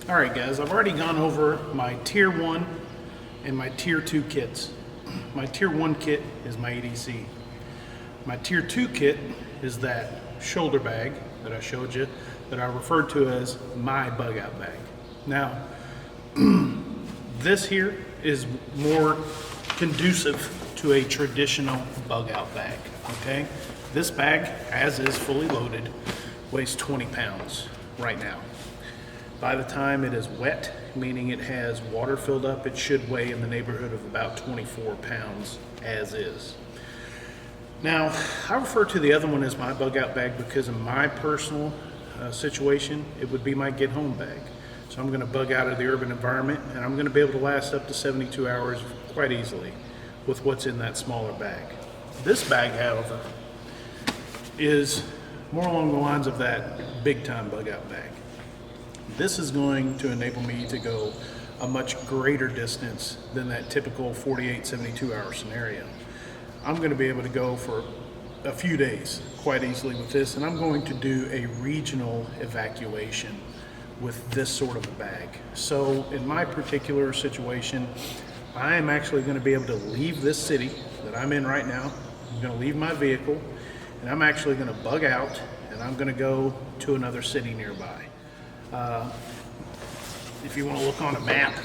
All right, guys, I've already gone over my tier 1 and my tier 2 kits. My tier 1 kit is my EDC. My tier 2 kit is that shoulder bag that I showed you that I referred to as my bug out bag. Now, this here is more conducive to a traditional bug out bag, okay? This bag, as is fully loaded, weighs 20 pounds right now. By the time it is wet, meaning it has water filled up, it should weigh in the neighborhood of about 24 pounds as is. Now, I refer to the other one as my bug out bag because in my personal situation, it would be my get home bag. So I'm gonna bug out of the urban environment and I'm gonna be able to last up to 72 hours quite easily with what's in that smaller bag. This bag, however, is more along the lines of that big time bug out bag. This is going to enable me to go a much greater distance than that typical 48, 72 hour scenario. I'm going to be able to go for a few days quite easily with this, and I'm going to do a regional evacuation with this sort of a bag. So in my particular situation, I am actually going to be able to leave this city that I'm in right now. I'm going to leave my vehicle, and I'm actually going to bug out, and I'm going to go to another city nearby. If you want to look on a map,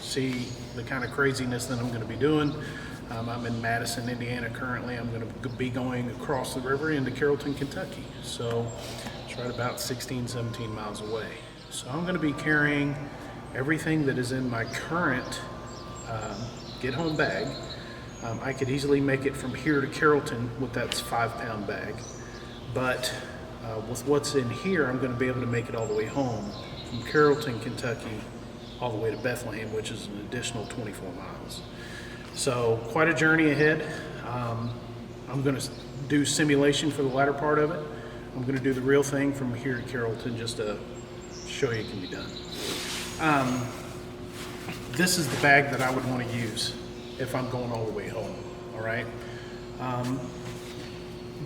see the kind of craziness that I'm going to be doing. I'm in Madison, Indiana currently. I'm going to be going across the river into Carrollton, Kentucky. So it's right about 16, 17 miles away. So I'm going to be carrying everything that is in my current get home bag. I could easily make it from here to Carrollton with that 5-pound bag. But with what's in here, I'm going to be able to make it all the way home from Carrollton, Kentucky, all the way to Bethlehem, which is an additional 24 miles. So quite a journey ahead. I'm going to do simulation for the latter part of it. I'm going to do the real thing from here to Carrollton just to show you it can be done. This is the bag that I would want to use if I'm going all the way home, all right?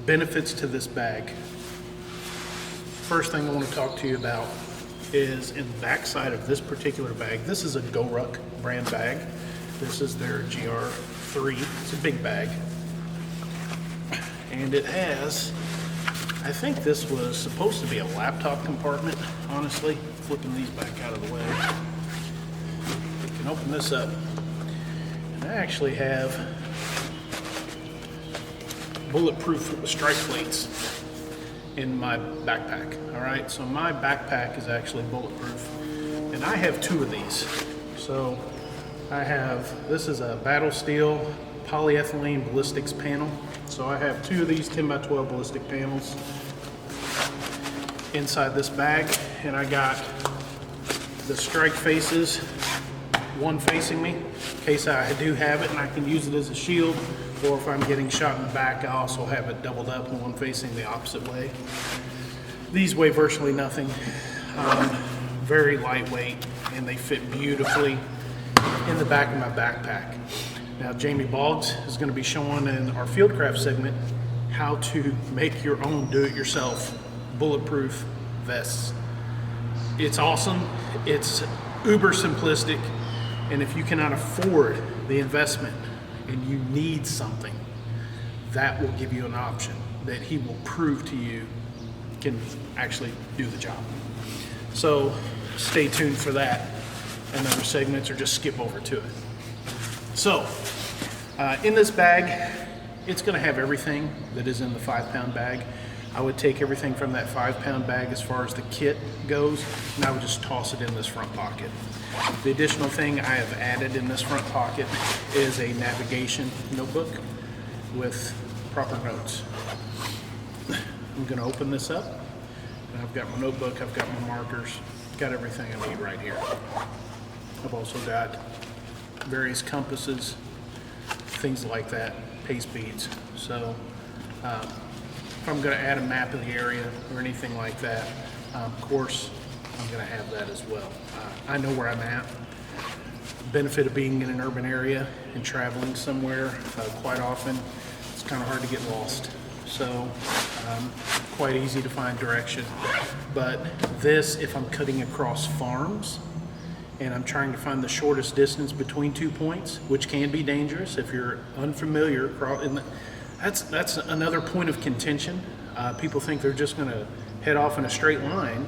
Benefits to this bag. First thing I want to talk to you about is in the back side of this particular bag. This is a GoRuck brand bag. This is their GR3. It's a big bag. And it has, I think this was supposed to be a laptop compartment, honestly. Flipping these back out of the way. You can open this up. And I actually have bulletproof strike plates in my backpack. All right, so my backpack is actually bulletproof, and I have 2 of these. So I have, this is a battle steel polyethylene ballistics panel. So I have 2 of these 10 by 12 ballistic panels inside this bag, and I got the strike faces, one facing me in case I do have it and I can use it as a shield, or if I'm getting shot in the back, I also have it doubled up and one facing the opposite way. These weigh virtually nothing, very lightweight, and they fit beautifully in the back of my backpack. Now, Jamie Boggs is going to be showing in our Fieldcraft segment how to make your own do-it-yourself bulletproof vests. It's awesome, it's uber simplistic, and if you cannot afford the investment and you need something, that will give you an option that he will prove to you can actually do the job. So stay tuned for that and other segments, or just skip over to it. So in this bag, it's going to have everything that is in the 5-pound bag. I would take everything from that 5-pound bag as far as the kit goes, and I would just toss it in this front pocket. The additional thing I have added in this front pocket is a navigation notebook with proper notes. I'm going to open this up, and I've got my notebook, I've got my markers, got everything I need right here. I've also got various compasses, things like that, pace beads. So if I'm going to add a map of the area or anything like that, of course, I'm going to have that as well. I know where I'm at. Benefit of being in an urban area and traveling somewhere quite often, it's kind of hard to get lost. So quite easy to find direction. But this, if I'm cutting across farms, and I'm trying to find the shortest distance between 2 points, which can be dangerous if you're unfamiliar. That's another point of contention. People think they're just going to head off in a straight line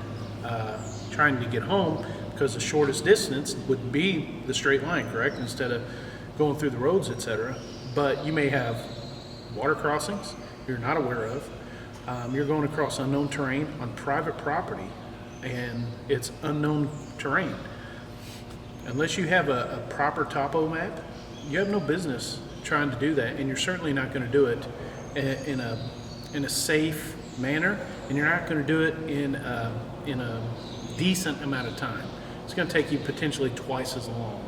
trying to get home, because the shortest distance would be the straight line, correct? Instead of going through the roads, etc. But you may have water crossings you're not aware of. You're going across unknown terrain on private property, and it's unknown terrain. Unless you have a proper topo map, you have no business trying to do that, and you're certainly not going to do it in a safe manner, and you're not going to do it in a decent amount of time. It's going to take you potentially twice as long.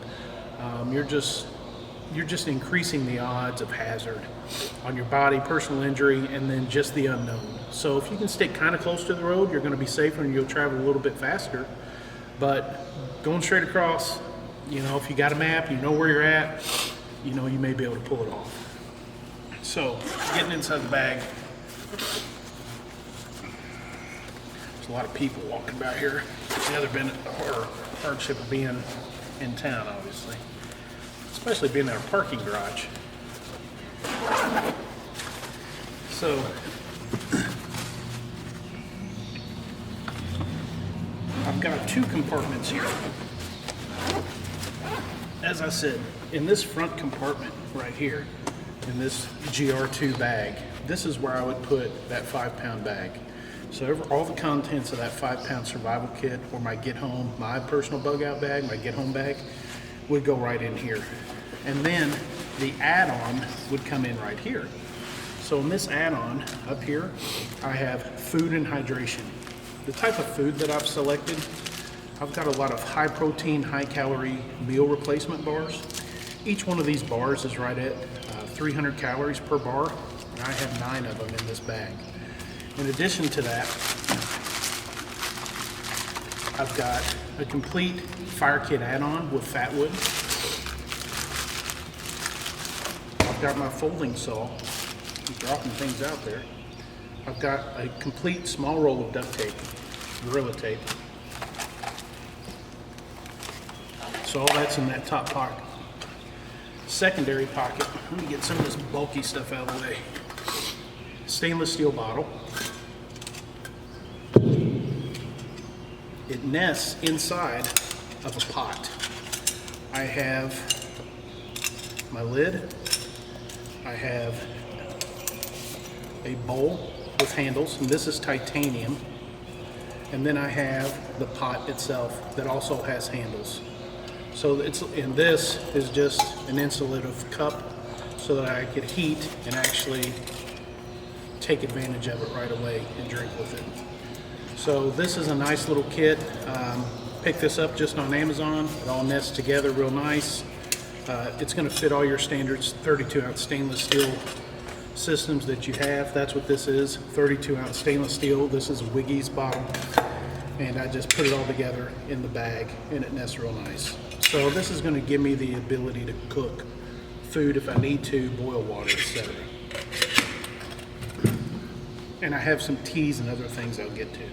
You're just increasing the odds of hazard on your body, personal injury, and then just the unknown. So if you can stick kind of close to the road, you're going to be safer and you'll travel a little bit faster. But going straight across, if you got a map, you know where you're at, you may be able to pull it off. So getting inside the bag, there's a lot of people walking about here. The other hardship of being in town, obviously, especially being in our parking garage. So I've got 2 compartments here. As I said, in this front compartment right here, in this GR2 bag, this is where I would put that 5-pound bag. So all the contents of that 5-pound survival kit, or my get home, my personal bug out bag, my get home bag, would go right in here. And then the add-on would come in right here. So in this add-on up here, I have food and hydration. The type of food that I've selected, I've got a lot of high protein, high calorie meal replacement bars. Each one of these bars is right at 300 calories per bar, and I have 9 of them in this bag. In addition to that, I've got a complete fire kit add-on with fat wood. I've got my folding saw. I'm dropping things out there. I've got a complete small roll of duct tape, Gorilla Tape. So all that's in that top pocket. Secondary pocket, let me get some of this bulky stuff out of the way. Stainless steel bottle. It nests inside of a pot. I have my lid. I have a bowl with handles, and this is titanium. And then I have the pot itself that also has handles. So this is just an insulative cup so that I could heat and actually take advantage of it right away and drink with it. So this is a nice little kit. Picked this up just on Amazon. It all nests together real nice. It's going to fit all your standards 32-ounce stainless steel systems that you have. That's what this is, 32-ounce stainless steel. This is a Wiggy's bottle, and I just put it all together in the bag, and it nests real nice. So this is going to give me the ability to cook food if I need to, boil water, etc. And I have some teas and other things I'll get to.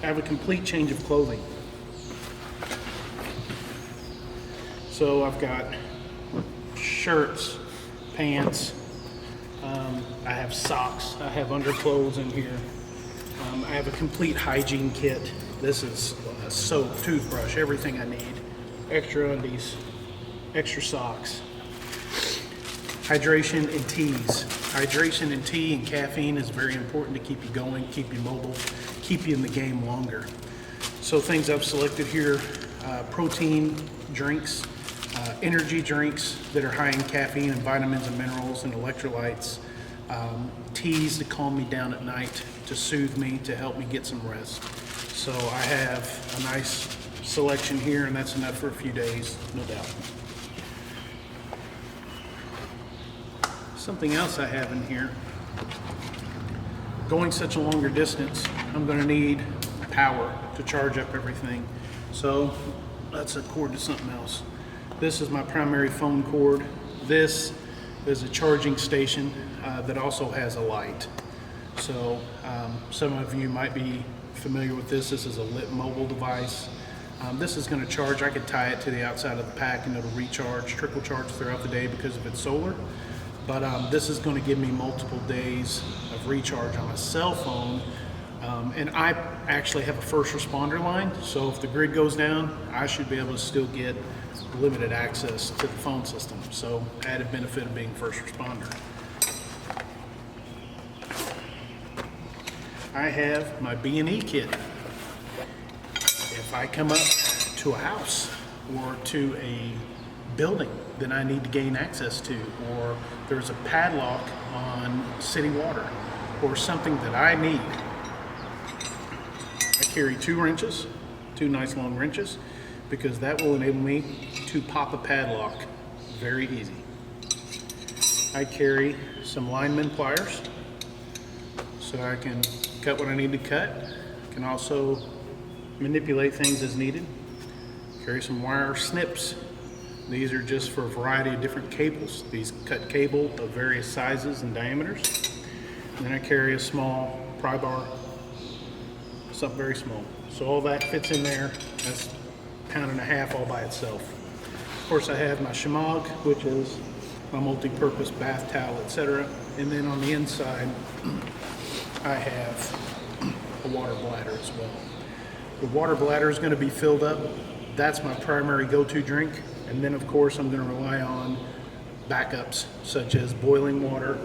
I have a complete change of clothing. So I've got shirts, pants, I have socks, I have underclothes in here. I have a complete hygiene kit. This is soap, toothbrush, everything I need. Extra undies, extra socks. Hydration and teas. Hydration and tea and caffeine is very important to keep you going, keep you mobile, keep you in the game longer. So things I've selected here, protein drinks, energy drinks that are high in caffeine and vitamins and minerals and electrolytes, teas to calm me down at night, to soothe me, to help me get some rest. So I have a nice selection here, and that's enough for a few days, no doubt. Something else I have in here, going such a longer distance, I'm going to need power to charge up everything. So that's a cord to something else. This is my primary phone cord. This is a charging station that also has a light. So some of you might be familiar with this. This is a lit mobile device. This is going to charge. I could tie it to the outside of the pack and it'll recharge, trickle charge throughout the day because of its solar. But this is going to give me multiple days of recharge on a cell phone. And I actually have a first responder line, so if the grid goes down, I should be able to still get limited access to the phone system. So added benefit of being first responder. I have my B&E kit. If I come up to a house or to a building that I need to gain access to, or there's a padlock on city water, or something that I need, I carry 2 wrenches, 2 nice long wrenches, because that will enable me to pop a padlock very easy. I carry some lineman pliers so I can cut what I need to cut. I can also manipulate things as needed. Carry some wire snips. These are just for a variety of different cables. These cut cable of various sizes and diameters. And then I carry a small pry bar, something very small. So all that fits in there. That's a pound-and-a-half all by itself. Of course, I have my shemagh, which is my multi-purpose bath towel, etc. And then on the inside, I have a water bladder as well. The water bladder is going to be filled up. That's my primary go-to drink. And then, of course, I'm going to rely on backups, such as boiling water.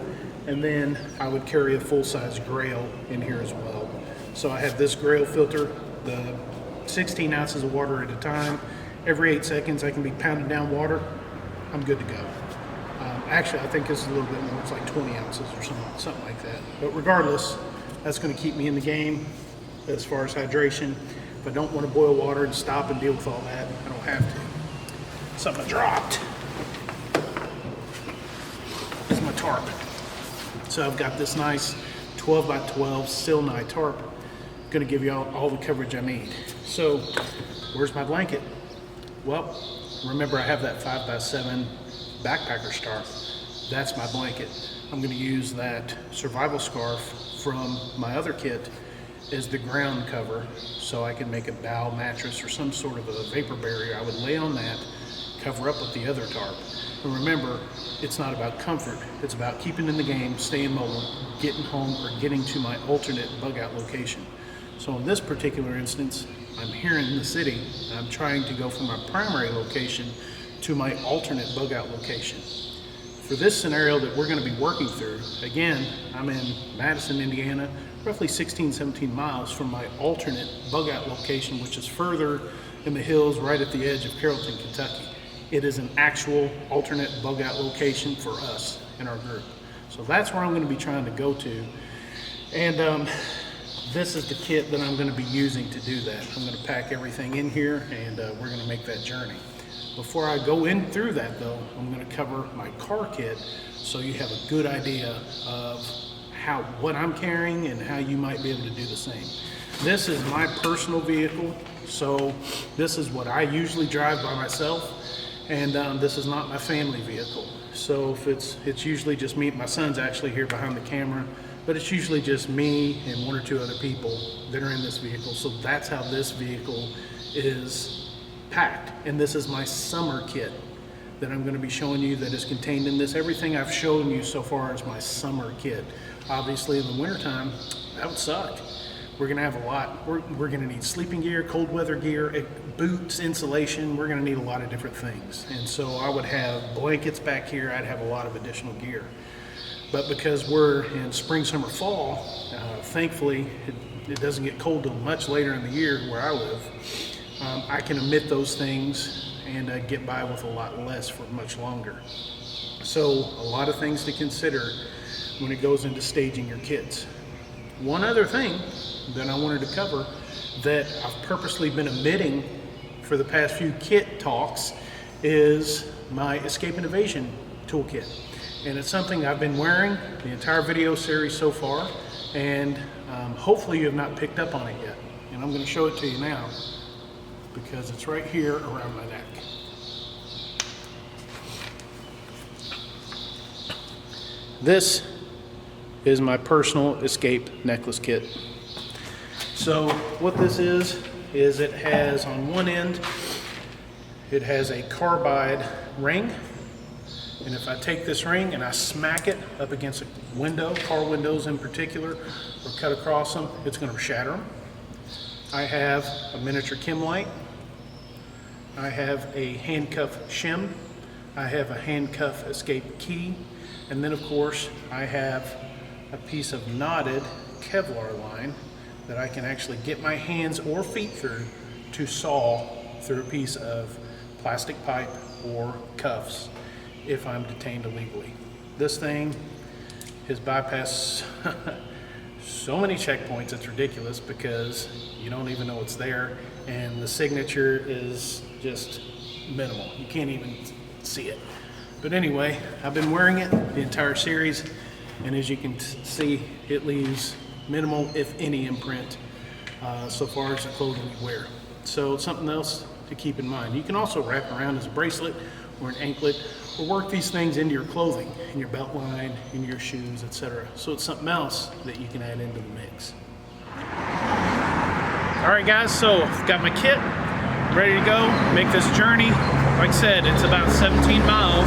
And then I would carry a full-size Grail in here as well. So I have this Grail filter, the 16 ounces of water at a time. Every 8 seconds I can be pounding down water. I'm good to go. Actually, I think this is a little bit more. It's like 20 ounces or something like that. But regardless, that's going to keep me in the game as far as hydration. If I don't want to boil water and stop and deal with all that, I don't have to. Something I dropped is my tarp. So I've got this nice 12 by 12 Silnai tarp. Going to give you all the coverage I need. So where's my blanket? Well, remember I have that 5 by 7 backpacker scarf. That's my blanket. I'm going to use that survival scarf from my other kit as the ground cover, so I can make a bow mattress or some sort of a vapor barrier. I would lay on that, cover up with the other tarp. And remember, it's not about comfort. It's about keeping in the game, staying mobile, getting home, or getting to my alternate bug out location. So in this particular instance, I'm here in the city. I'm trying to go from my primary location to my alternate bug out location. For this scenario that we're going to be working through, again, I'm in Madison, Indiana, roughly 16, 17 miles from my alternate bug out location, which is further in the hills right at the edge of Carrollton, Kentucky. It is an actual alternate bug out location for us in our group. So that's where I'm going to be trying to go to. And this is the kit that I'm going to be using to do that. I'm going to pack everything in here and we're going to make that journey. Before I go in through that though, I'm going to cover my car kit so you have a good idea of what I'm carrying and how you might be able to do the same. This is my personal vehicle, so this is what I usually drive by myself, and this is not my family vehicle. So if it's usually just me. My son's actually here behind the camera, but it's usually just me and 1 or 2 other people that are in this vehicle. So that's how this vehicle is packed. And this is my summer kit that I'm going to be showing you that is contained in this. Everything I've shown you so far is my summer kit. Obviously in the wintertime, that would suck. We're going to have a lot. We're going to need sleeping gear, cold weather gear, boots, insulation. We're going to need a lot of different things. And so I would have blankets back here. I'd have a lot of additional gear. But because we're in spring, summer, fall, thankfully it doesn't get cold till much later in the year where I live. I can omit those things and get by with a lot less for much longer. So a lot of things to consider when it goes into staging your kits. One other thing that I wanted to cover that I've purposely been omitting for the past few kit talks is my escape and evasion toolkit. And it's something I've been wearing the entire video series so far, and hopefully you have not picked up on it yet. And I'm going to show it to you now because it's right here around my neck. This is my personal escape necklace kit. So what this is is it has on one end, it has a carbide ring. And if I take this ring and I smack it up against a window, car windows in particular, or cut across them, it's going to shatter them. I have a miniature chem light. I have a handcuff shim. I have a handcuff escape key. And then of course I have a piece of knotted Kevlar line that I can actually get my hands or feet through to saw through a piece of plastic pipe or cuffs if I'm detained illegally. This thing has bypassed so many checkpoints, it's ridiculous, because you don't even know it's there, and the signature is just minimal. You can't even see it. But anyway, I've been wearing it the entire series, and as you can see, it leaves minimal, if any, imprint so far as the clothing you wear. So something else to keep in mind. You can also wrap around as a bracelet or an anklet, or work these things into your clothing, in your belt line, in your shoes, etc. So it's something else that you can add into the mix. All right guys, so I've got my kit ready to go, make this journey. Like I said, it's about 17 miles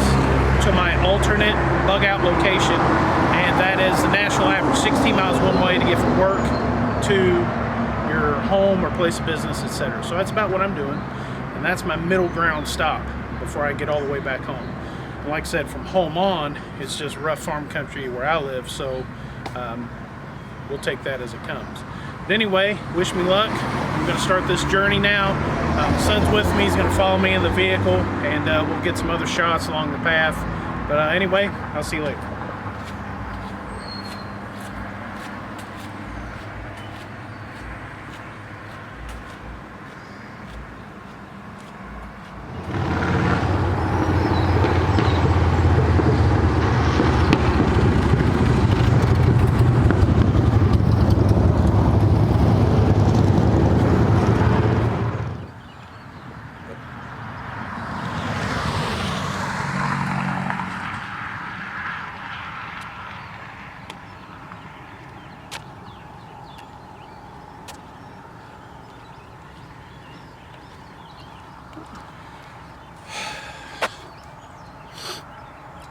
to my alternate bug out location, and that is the national average, 16 miles one way to get from work to your home or place of business, etc. So that's about what I'm doing, and that's my middle ground stop before I get all the way back home. And like I said, from home on, it's just rough farm country where I live, so we'll take that as it comes. But anyway, wish me luck. I'm going to start this journey now. My son's with me. He's going to follow me in the vehicle, and we'll get some other shots along the path. But anyway, I'll see you later.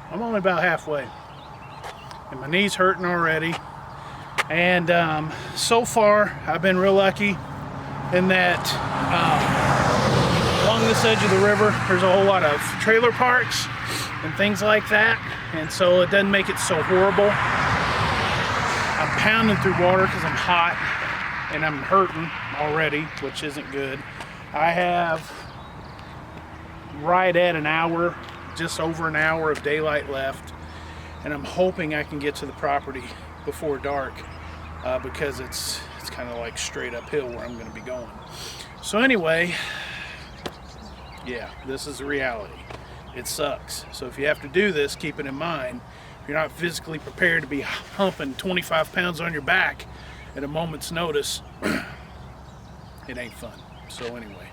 I'm only about halfway, and my knee's hurting already. And so far, I've been real lucky in that along this edge of the river, there's a whole lot of trailer parks and things like that, and so it doesn't make it so horrible. I'm pounding through water because I'm hot and I'm hurting already, which isn't good. I have right at an hour, just over an hour of daylight left, and I'm hoping I can get to the property before dark because it's kind of like straight uphill where I'm going to be going. So anyway, yeah, this is the reality. It sucks. So if you have to do this, keep it in mind. If you're not physically prepared to be humping 25 pounds on your back at a moment's notice, it ain't fun. So anyway.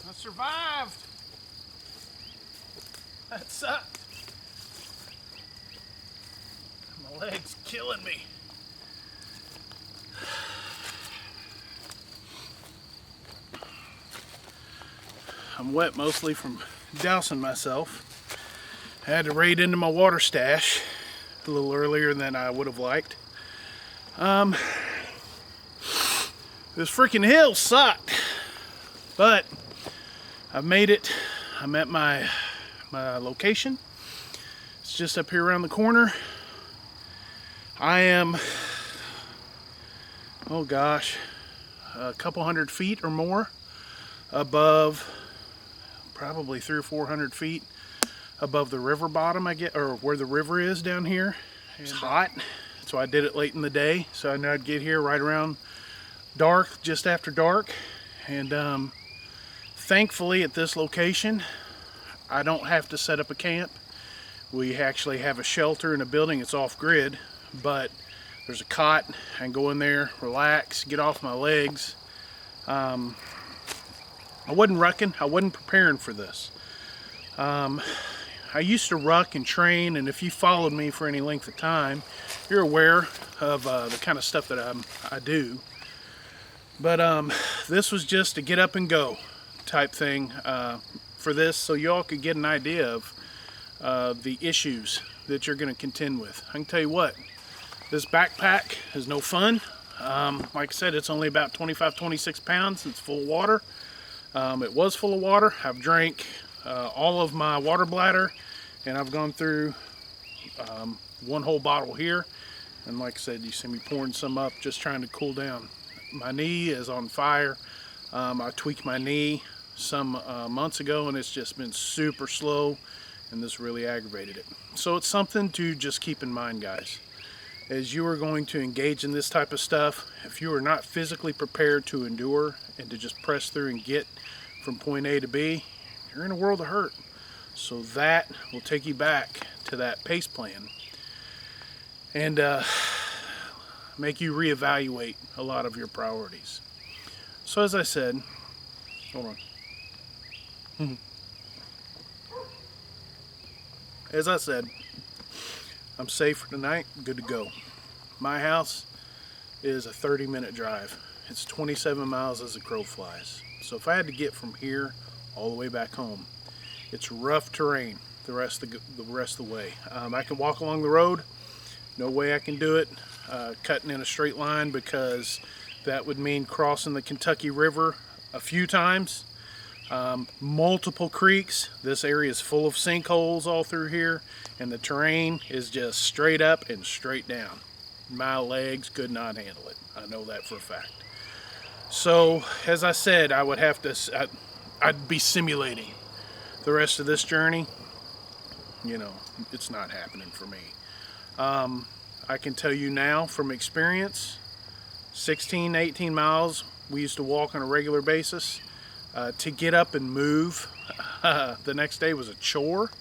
I survived. That sucked. My leg's killing me. I'm wet mostly from dousing myself. I had to raid into my water stash a little earlier than I would have liked. This freaking hill sucked. But I've made it. I'm at my location. It's just up here around the corner. I am, oh gosh, a couple hundred feet or more above, probably 300 or 400 feet above the river bottom, I get, or where the river is down here. It's hot, so I did it late in the day. So I knew I'd get here right around dark, just after dark. And thankfully at this location, I don't have to set up a camp. We actually have a shelter in a building. It's off grid, but there's a cot. I can go in there, relax, get off my legs. I wasn't rucking. I wasn't preparing for this. I used to ruck and train, and if you followed me for any length of time, you're aware of the kind of stuff that I do. But this was just a get up and go type thing for this, so y'all could get an idea of the issues that you're going to contend with. I can tell you what, this backpack is no fun. Like I said, it's only about 25-26 pounds. It's full of water. It was full of water. I've drank all of my water bladder, and I've gone through one whole bottle here. And like I said, you see me pouring some up, just trying to cool down. My knee is on fire. I tweaked my knee some months ago, and it's just been super slow, and this really aggravated it. So it's something to just keep in mind, guys. As you are going to engage in this type of stuff, if you are not physically prepared to endure and to just press through and get from point A to B, you're in a world of hurt. So that will take you back to that pace plan and make you reevaluate a lot of your priorities. So as I said, hold on. As I said, I'm safe for tonight, good to go. My house is a 30-minute drive. It's 27 miles as the crow flies. So if I had to get from here all the way back home, it's rough terrain the rest of the way. I can walk along the road. No way I can do it cutting in a straight line, because that would mean crossing the Kentucky River a few times. Multiple creeks. This area is full of sinkholes all through here, and the terrain is just straight up and straight down. My legs could not handle it. I know that for a fact. So as I said, I would have to, I'd be simulating the rest of this journey. You know, it's not happening for me. I can tell you now from experience, 16, 18 miles we used to walk on a regular basis. To get up and move the next day was a chore,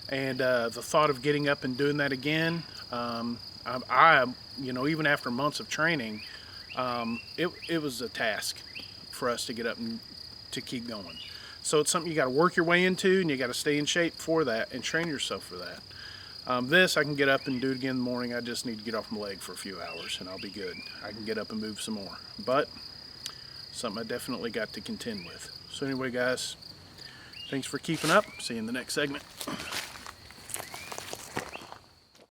and the thought of getting up and doing that again, you know, even after months of training, it was a task for us to get up and to keep going. So it's something you got to work your way into, and you got to stay in shape for that and train yourself for that. This I can get up and do it again in the morning. I just need to get off my leg for a few hours and I'll be good. I can get up and move some more, but something I definitely got to contend with. So anyway, guys, thanks for keeping up. See you in the next segment.